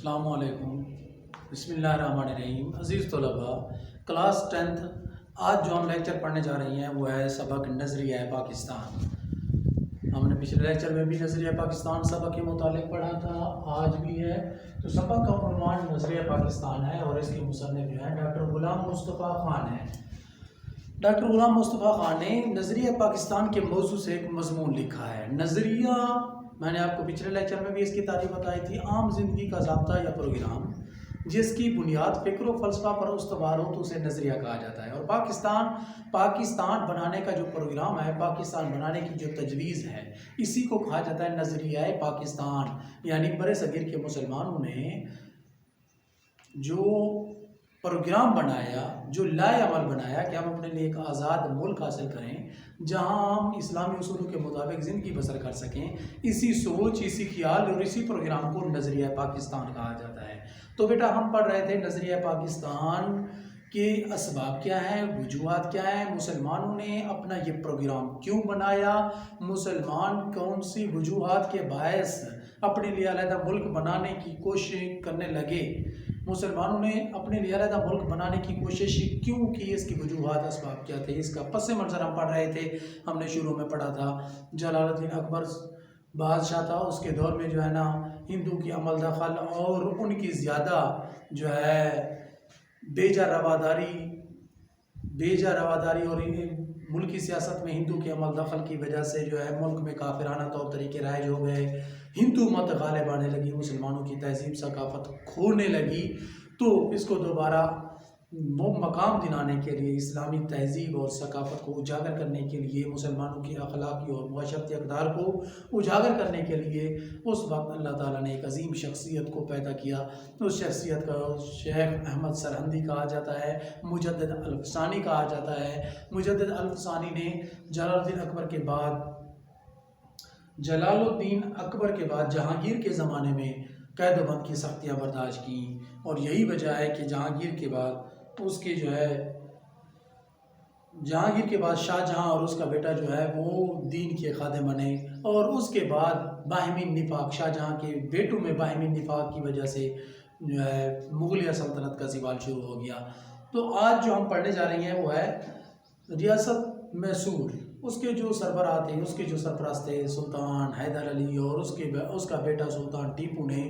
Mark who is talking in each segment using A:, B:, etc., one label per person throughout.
A: السلام علیکم، بسم اللہ الرحمن الرحیم۔ عزیز طلباء، کلاس 10 آج جو ہم لیکچر پڑھنے جا رہی ہیں وہ ہے سبق نظریہ پاکستان۔ ہم نے پچھلے لیکچر میں بھی نظریہ پاکستان سبق کے متعلق پڑھا تھا، آج بھی ہے۔ تو سبق کا عنوان نظریہ پاکستان ہے اور اس کے مصنف جو ہیں ڈاکٹر غلام مصطفیٰ خان ہیں۔ ڈاکٹر غلام مصطفیٰ خان نے نظریہ پاکستان کے موضوع سے ایک مضمون لکھا ہے۔ نظریہ، میں نے آپ کو پچھلے لیکچر میں بھی اس کی تعریف بتائی تھی، عام زندگی کا ضابطہ یا پروگرام جس کی بنیاد فکر و فلسفہ پر استوار ہو تو اسے نظریہ کہا جاتا ہے۔ اور پاکستان بنانے کا جو پروگرام ہے، پاکستان بنانے کی جو تجویز ہے، اسی کو کہا جاتا ہے نظریہ پاکستان۔ یعنی برِ صغیر کے مسلمانوں نے جو پروگرام بنایا، جو لائے عمل بنایا کہ ہم اپنے لیے ایک آزاد ملک حاصل کریں جہاں ہم اسلامی اصولوں کے مطابق زندگی بسر کر سکیں، اسی سوچ، اسی خیال اور اسی پروگرام کو نظریہ پاکستان کہا جاتا ہے۔ تو بیٹا ہم پڑھ رہے تھے نظریہ پاکستان کے اسباب کیا ہیں، وجوہات کیا ہیں، مسلمانوں نے اپنا یہ پروگرام کیوں بنایا، مسلمان کون سی وجوہات کے باعث اپنے لیے علیحدہ ملک بنانے کی کوشش کرنے لگے، مسلمانوں نے اپنے لیے علیحدہ ملک بنانے کی کوشش کیوں کی، اس کی وجوہات اسباب کیا تھے، اس کا پس منظر ہم پڑھ رہے تھے۔ ہم نے شروع میں پڑھا تھا جلال الدین اکبر بادشاہ تھا، اس کے دور میں جو ہے نا ہندو کی عمل دخل اور ان کی زیادہ جو ہے بیجا رواداری اور ملکی سیاست میں ہندو کے عمل دخل کی وجہ سے جو ہے ملک میں کافرانہ طور طریقے رائج ہو گئے، ہندو مت غالب آنے لگی، مسلمانوں کی تہذیب ثقافت کھونے لگی۔ تو اس کو دوبارہ مقام دلانے کے لیے، اسلامی تہذیب اور ثقافت کو اجاگر کرنے کے لیے، مسلمانوں کی اخلاقی اور معاشرتی اقدار کو اجاگر کرنے کے لیے اس وقت اللہ تعالیٰ نے ایک عظیم شخصیت کو پیدا کیا۔ اس شخصیت کا شیخ احمد سرہندی کہا جاتا ہے، مجدد الفسانی کہا جاتا ہے۔ مجدد الفسانی نے جلال الدین اکبر کے بعد جہانگیر کے زمانے میں قید و بند کی سختیاں برداشت کیں، اور یہی وجہ ہے کہ جہانگیر کے بعد شاہ جہاں اور اس کا بیٹا جو ہے وہ دین کے خادم بنے، اور اس کے بعد باہمی نفاق، شاہ جہاں کے بیٹوں میں باہمی نفاق کی وجہ سے جو ہے مغلیہ سلطنت کا زوال شروع ہو گیا۔ تو آج جو ہم پڑھنے جا رہے ہیں وہ ہے ریاست میسور۔ اس کے جو سربراہ تھے، اس کے جو سرپرست تھے سلطان حیدر علی، اور اس کا بیٹا سلطان ٹیپو نے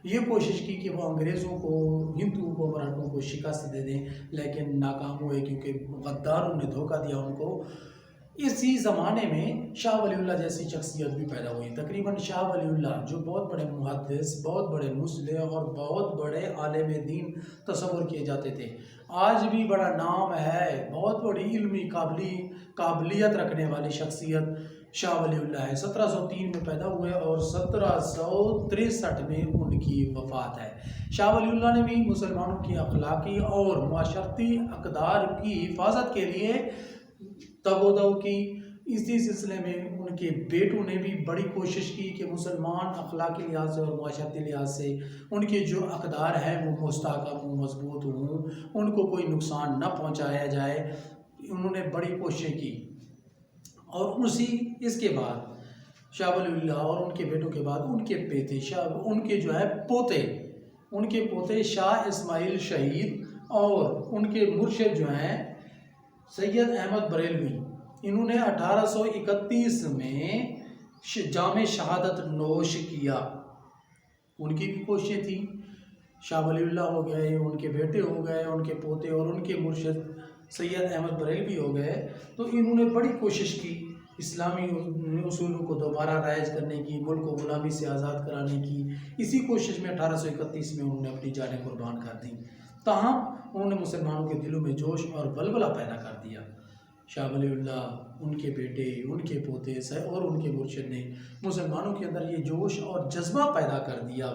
A: یہ کوشش کی کہ وہ انگریزوں کو، ہندوؤں کو، مراٹھوں کو شکست دے دیں، لیکن ناکام ہوئے کیونکہ غداروں نے دھوکہ دیا ان کو۔ اسی زمانے میں شاہ ولی اللہ جیسی شخصیت بھی پیدا ہوئی۔ تقریباً شاہ ولی اللہ جو بہت بڑے محدث، بہت بڑے مصلح اور بہت بڑے عالم دین تصور کیے جاتے تھے، آج بھی بڑا نام ہے، بہت بڑی علمی قابلیت رکھنے والی شخصیت شاہ ولی اللہ ہے۔ 1703 میں پیدا ہوئے اور 1763 میں ان کی وفات ہے۔ شاہ ولی اللہ نے بھی مسلمانوں کی اخلاقی اور معاشرتی اقدار کی حفاظت کے لیے تگ و دو کی۔ اسی سلسلے میں ان کے بیٹوں نے بھی بڑی کوشش کی کہ مسلمان اخلاقی لحاظ سے اور معاشرتی لحاظ سے ان کے جو اقدار ہیں وہ مستحکم ہوں، مضبوط ہوں، ان کو کوئی نقصان نہ پہنچایا جائے۔ انہوں نے بڑی کوششیں کی، اور اس کے بعد شاہ ولی اللہ اور ان کے بیٹوں کے بعد ان کے پوتے شاہ اسماعیل شہید اور ان کے مرشد جو ہیں سید احمد بریلوی، انہوں نے 1831 میں جام شہادت نوش کیا۔ ان کی بھی کوششیں تھیں، شاہ ولی اللہ ہو گئے، ان کے بیٹے ہو گئے، ان کے پوتے اور ان کے مرشد سید احمد بریلوی ہو گئے، تو انہوں نے بڑی کوشش کی اسلامی اصولوں کو دوبارہ رائج کرنے کی، ملک کو غلامی سے آزاد کرانے کی۔ اسی کوشش میں 1831 میں انہوں نے اپنی جانیں قربان کر دیں، تاہم انہوں نے مسلمانوں کے دلوں میں جوش اور ولولہ پیدا کر دیا۔ شاہ ولی اللہ، ان کے بیٹے، ان کے پوتے اور ان کے مرشد نے مسلمانوں کے اندر یہ جوش اور جذبہ پیدا کر دیا۔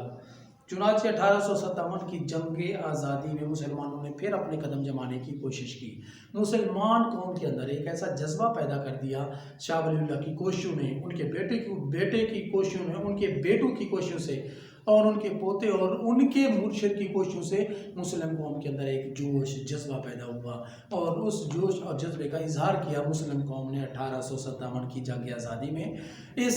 A: چنانچہ 1857 کی جنگ آزادی میں مسلمانوں نے پھر اپنے قدم جمانے کی کوشش کی۔ مسلمان قوم کے اندر ایک ایسا جذبہ پیدا کر دیا شاہ ولی اللہ کی کوششوں نے، ان کے بیٹے کی کوششوں نے، ان کے بیٹوں کی کوششوں سے، اور ان کے پوتے اور ان کے مرشد کی کوششوں سے مسلم قوم کے اندر ایک جوش جذبہ پیدا ہوا، اور اس جوش اور جذبے کا اظہار کیا مسلم قوم نے 1857 کی جنگ آزادی میں۔ اس